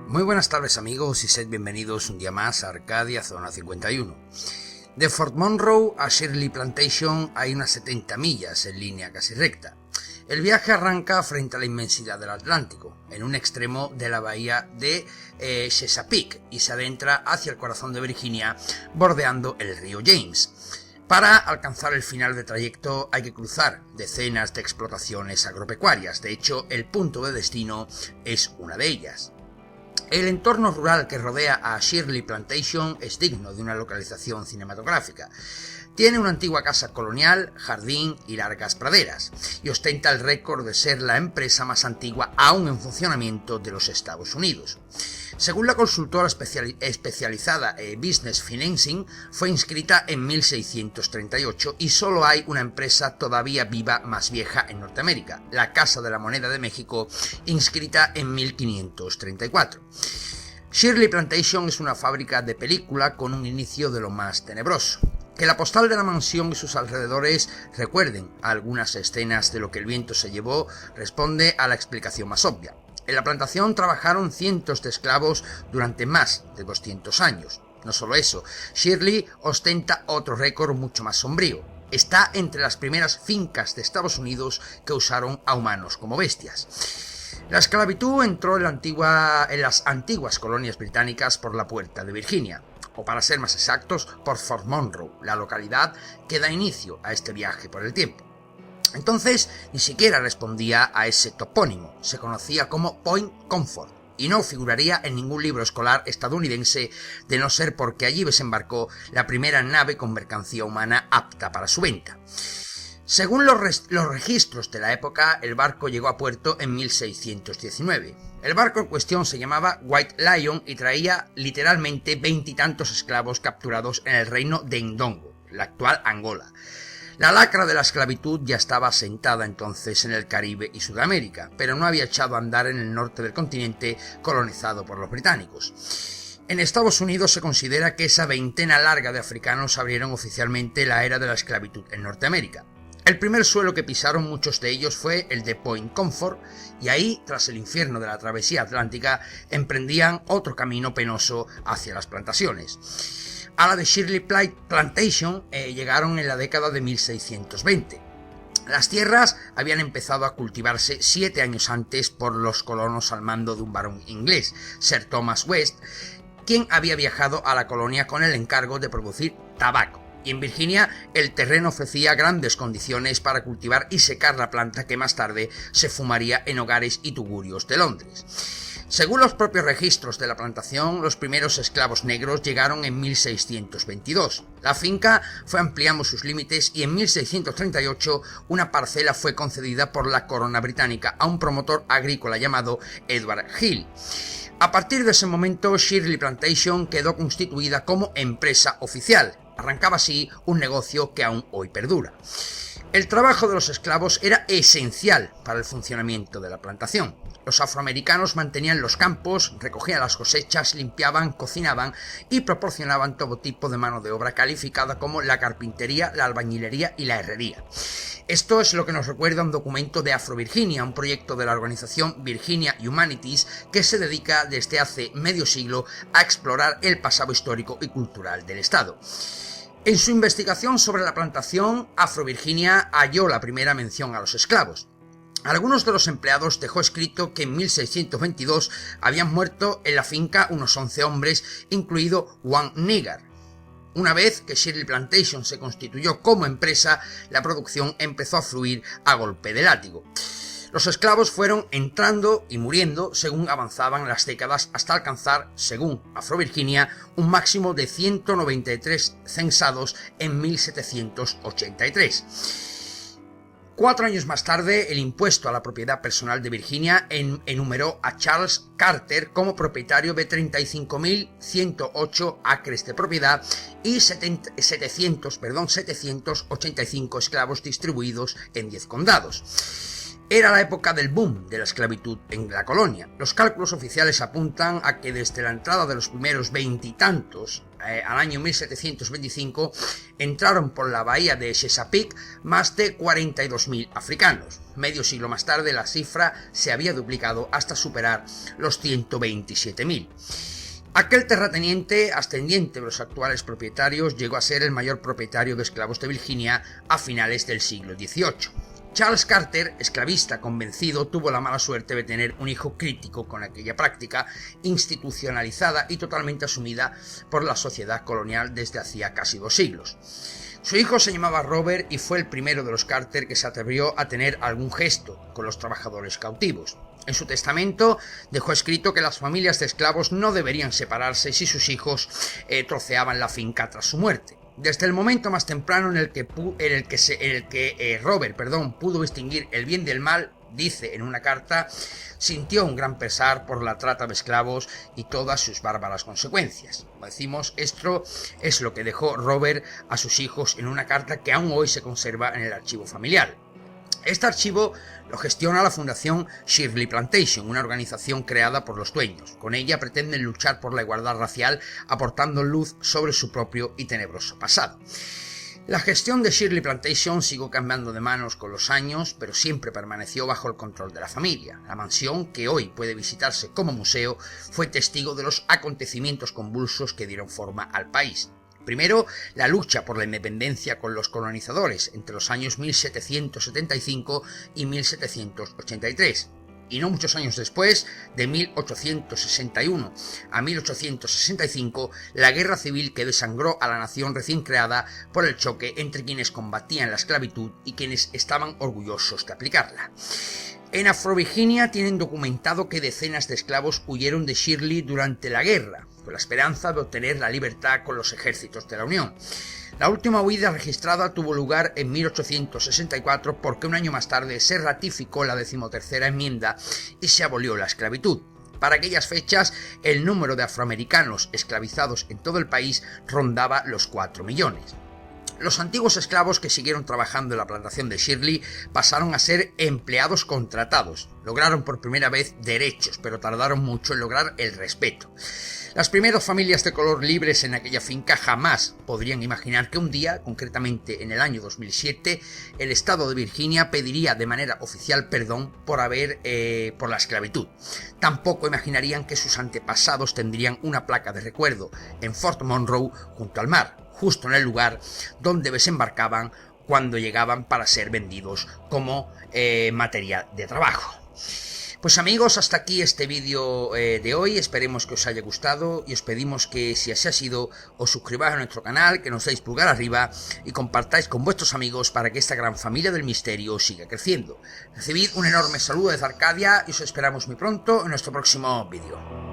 Muy buenas tardes amigos y sed bienvenidos un día más a Arcadia Zona 51. De Fort Monroe a Shirley Plantation hay unas 70 millas en línea casi recta. El viaje arranca frente a la inmensidad del Atlántico, en un extremo de la bahía de Chesapeake y se adentra hacia el corazón de Virginia bordeando el río James. Para alcanzar el final del trayecto hay que cruzar decenas de explotaciones agropecuarias, de hecho el punto de destino es una de ellas. El entorno rural que rodea a Shirley Plantation es digno de una localización cinematográfica. Tiene una antigua casa colonial, jardín y largas praderas, y ostenta el récord de ser la empresa más antigua aún en funcionamiento de los Estados Unidos. Según la consultora especializada Business Financing, fue inscrita en 1638 y solo hay una empresa todavía viva más vieja en Norteamérica, la Casa de la Moneda de México, inscrita en 1534. Shirley Plantation es una fábrica de película con un inicio de lo más tenebroso. Que la postal de la mansión y sus alrededores recuerden a algunas escenas de lo que el viento se llevó responde a la explicación más obvia. En la plantación trabajaron cientos de esclavos durante más de 200 años. No solo eso, Shirley ostenta otro récord mucho más sombrío. Está entre las primeras fincas de Estados Unidos que usaron a humanos como bestias. La esclavitud entró en las antiguas colonias británicas por la Puerta de Virginia, o para ser más exactos, por Fort Monroe, la localidad que da inicio a este viaje por el tiempo. Entonces ni siquiera respondía a ese topónimo, se conocía como Point Comfort y no figuraría en ningún libro escolar estadounidense de no ser porque allí desembarcó la primera nave con mercancía humana apta para su venta. Según los registros de la época, el barco llegó a puerto en 1619. El barco en cuestión se llamaba White Lion y traía literalmente 20 y tantos esclavos capturados en el reino de Ndongo, la actual Angola. La lacra de la esclavitud ya estaba asentada entonces en el Caribe y Sudamérica, pero no había echado a andar en el norte del continente colonizado por los británicos. En Estados Unidos se considera que esa veintena larga de africanos abrieron oficialmente la era de la esclavitud en Norteamérica. El primer suelo que pisaron muchos de ellos fue el de Point Comfort, y ahí, tras el infierno de la travesía atlántica, emprendían otro camino penoso hacia las plantaciones. A la de Shirley Plantation llegaron en la década de 1620. Las tierras habían empezado a cultivarse 7 años antes por los colonos al mando de un varón inglés, Sir Thomas West, quien había viajado a la colonia con el encargo de producir tabaco. Y en Virginia el terreno ofrecía grandes condiciones para cultivar y secar la planta que más tarde se fumaría en hogares y tugurios de Londres. Según los propios registros de la plantación, los primeros esclavos negros llegaron en 1622. La finca fue ampliando sus límites y en 1638 una parcela fue concedida por la corona británica a un promotor agrícola llamado Edward Hill. A partir de ese momento, Shirley Plantation quedó constituida como empresa oficial. Arrancaba así un negocio que aún hoy perdura. El trabajo de los esclavos era esencial para el funcionamiento de la plantación. Los afroamericanos mantenían los campos, recogían las cosechas, limpiaban, cocinaban y proporcionaban todo tipo de mano de obra calificada como la carpintería, la albañilería y la herrería. Esto es lo que nos recuerda un documento de Afro Virginia, un proyecto de la organización Virginia Humanities que se dedica desde hace medio siglo a explorar el pasado histórico y cultural del estado. En su investigación sobre la plantación, Afro Virginia halló la primera mención a los esclavos. Algunos de los empleados dejó escrito que en 1622 habían muerto en la finca unos 11 hombres, incluido One Nigger. Una vez que Shirley Plantation se constituyó como empresa, la producción empezó a fluir a golpe de látigo. Los esclavos fueron entrando y muriendo según avanzaban las décadas hasta alcanzar, según Afro Virginia, un máximo de 193 censados en 1783. 4 años más tarde, el impuesto a la propiedad personal de Virginia enumeró a Charles Carter como propietario de 35.108 acres de propiedad y 785 esclavos distribuidos en 10 condados. Era la época del boom de la esclavitud en la colonia. Los cálculos oficiales apuntan a que desde la entrada de los primeros veintitantos al año 1725 entraron por la bahía de Chesapeake más de 42.000 africanos. Medio siglo más tarde la cifra se había duplicado hasta superar los 127.000. Aquel terrateniente, ascendiente de los actuales propietarios, llegó a ser el mayor propietario de esclavos de Virginia a finales del siglo XVIII. Charles Carter, esclavista convencido, tuvo la mala suerte de tener un hijo crítico con aquella práctica, institucionalizada y totalmente asumida por la sociedad colonial desde hacía casi 2 siglos. Su hijo se llamaba Robert y fue el primero de los Carter que se atrevió a tener algún gesto con los trabajadores cautivos. En su testamento dejó escrito que las familias de esclavos no deberían separarse si sus hijos troceaban la finca tras su muerte. Desde el momento más temprano en el que Robert pudo distinguir el bien del mal, dice en una carta, sintió un gran pesar por la trata de esclavos y todas sus bárbaras consecuencias. Como decimos, esto es lo que dejó Robert a sus hijos en una carta que aún hoy se conserva en el archivo familiar. Este archivo lo gestiona la Fundación Shirley Plantation, una organización creada por los dueños. Con ella pretenden luchar por la igualdad racial, aportando luz sobre su propio y tenebroso pasado. La gestión de Shirley Plantation siguió cambiando de manos con los años, pero siempre permaneció bajo el control de la familia. La mansión, que hoy puede visitarse como museo, fue testigo de los acontecimientos convulsos que dieron forma al país. Primero, la lucha por la independencia con los colonizadores entre los años 1775 y 1783. Y no muchos años después, de 1861 a 1865, la guerra civil que desangró a la nación recién creada por el choque entre quienes combatían la esclavitud y quienes estaban orgullosos de aplicarla. En Afro-Virginia tienen documentado que decenas de esclavos huyeron de Shirley durante la guerra, con la esperanza de obtener la libertad con los ejércitos de la Unión. La última huida registrada tuvo lugar en 1864 porque un año más tarde se ratificó la 13ª enmienda y se abolió la esclavitud. Para aquellas fechas, el número de afroamericanos esclavizados en todo el país rondaba los 4 millones. Los antiguos esclavos que siguieron trabajando en la plantación de Shirley pasaron a ser empleados contratados. Lograron por primera vez derechos, pero tardaron mucho en lograr el respeto. Las primeras familias de color libres en aquella finca jamás podrían imaginar que un día, concretamente en el año 2007, el estado de Virginia pediría de manera oficial perdón por la esclavitud. Tampoco imaginarían que sus antepasados tendrían una placa de recuerdo en Fort Monroe junto al mar, justo en el lugar donde desembarcaban cuando llegaban para ser vendidos como material de trabajo. Pues amigos, hasta aquí este vídeo de hoy. Esperemos que os haya gustado y os pedimos que, si así ha sido, os suscribáis a nuestro canal, que nos deis pulgar arriba y compartáis con vuestros amigos para que esta gran familia del misterio siga creciendo. Recibid un enorme saludo desde Arcadia y os esperamos muy pronto en nuestro próximo vídeo.